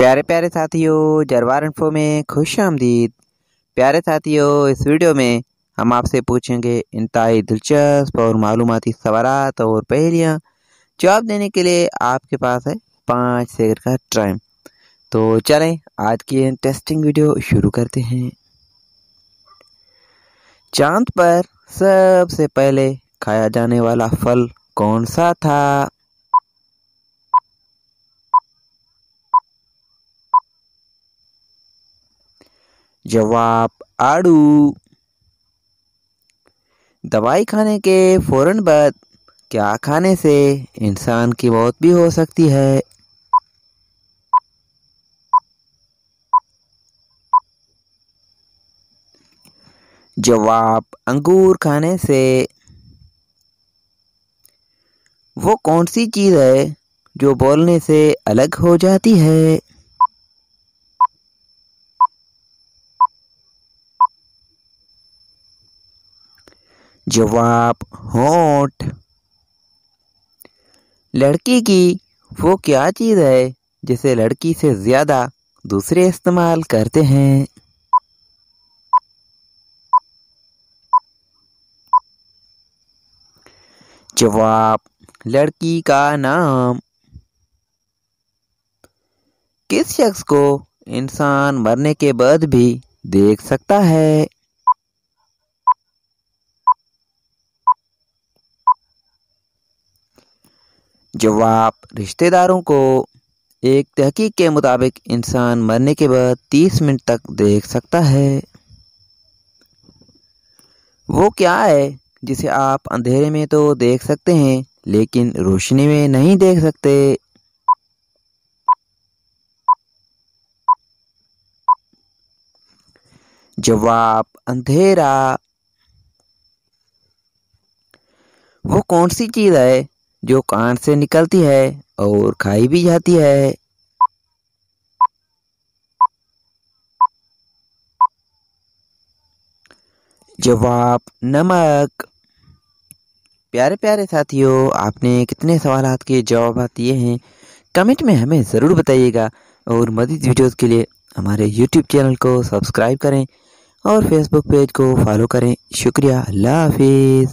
प्यारे प्यारे साथियों, जरवार इन्फो में खुश आमदीद। प्यारे साथियों, इस वीडियो में हम आपसे पूछेंगे इंतहाई दिलचस्प और मालूमाती सवालात और पहेलियाँ। जवाब देने के लिए आपके पास है 5 सेकंड का टाइम। तो चलें आज की इंटरेस्टिंग वीडियो शुरू करते हैं। चांद पर सबसे पहले खाया जाने वाला फल कौन सा था? जवाब आड़ू। दवाई खाने के फौरन बाद क्या खाने से इंसान की मौत भी हो सकती है? जवाब अंगूर खाने से। वो कौन सी चीज है जो बोलने से अलग हो जाती है? जवाब होंठ। लड़की की वो क्या चीज है जिसे लड़की से ज्यादा दूसरे इस्तेमाल करते हैं? जवाब लड़की का नाम। किस शख्स को इंसान मरने के बाद भी देख सकता है? जवाब रिश्तेदारों को। एक तहकीक के मुताबिक इंसान मरने के बाद 30 मिनट तक देख सकता है। वो क्या है जिसे आप अंधेरे में तो देख सकते हैं लेकिन रोशनी में नहीं देख सकते? जवाब अंधेरा। वो कौन सी चीज है जो कान से निकलती है और खाई भी जाती है? जवाब नमक। प्यारे प्यारे साथियों, आपने कितने सवालात के जवाब दिए हैं कमेंट में हमें ज़रूर बताइएगा। और मज़ीद वीडियोस के लिए हमारे यूट्यूब चैनल को सब्सक्राइब करें और फेसबुक पेज को फॉलो करें। शुक्रिया। अल्लाह हाफिज़।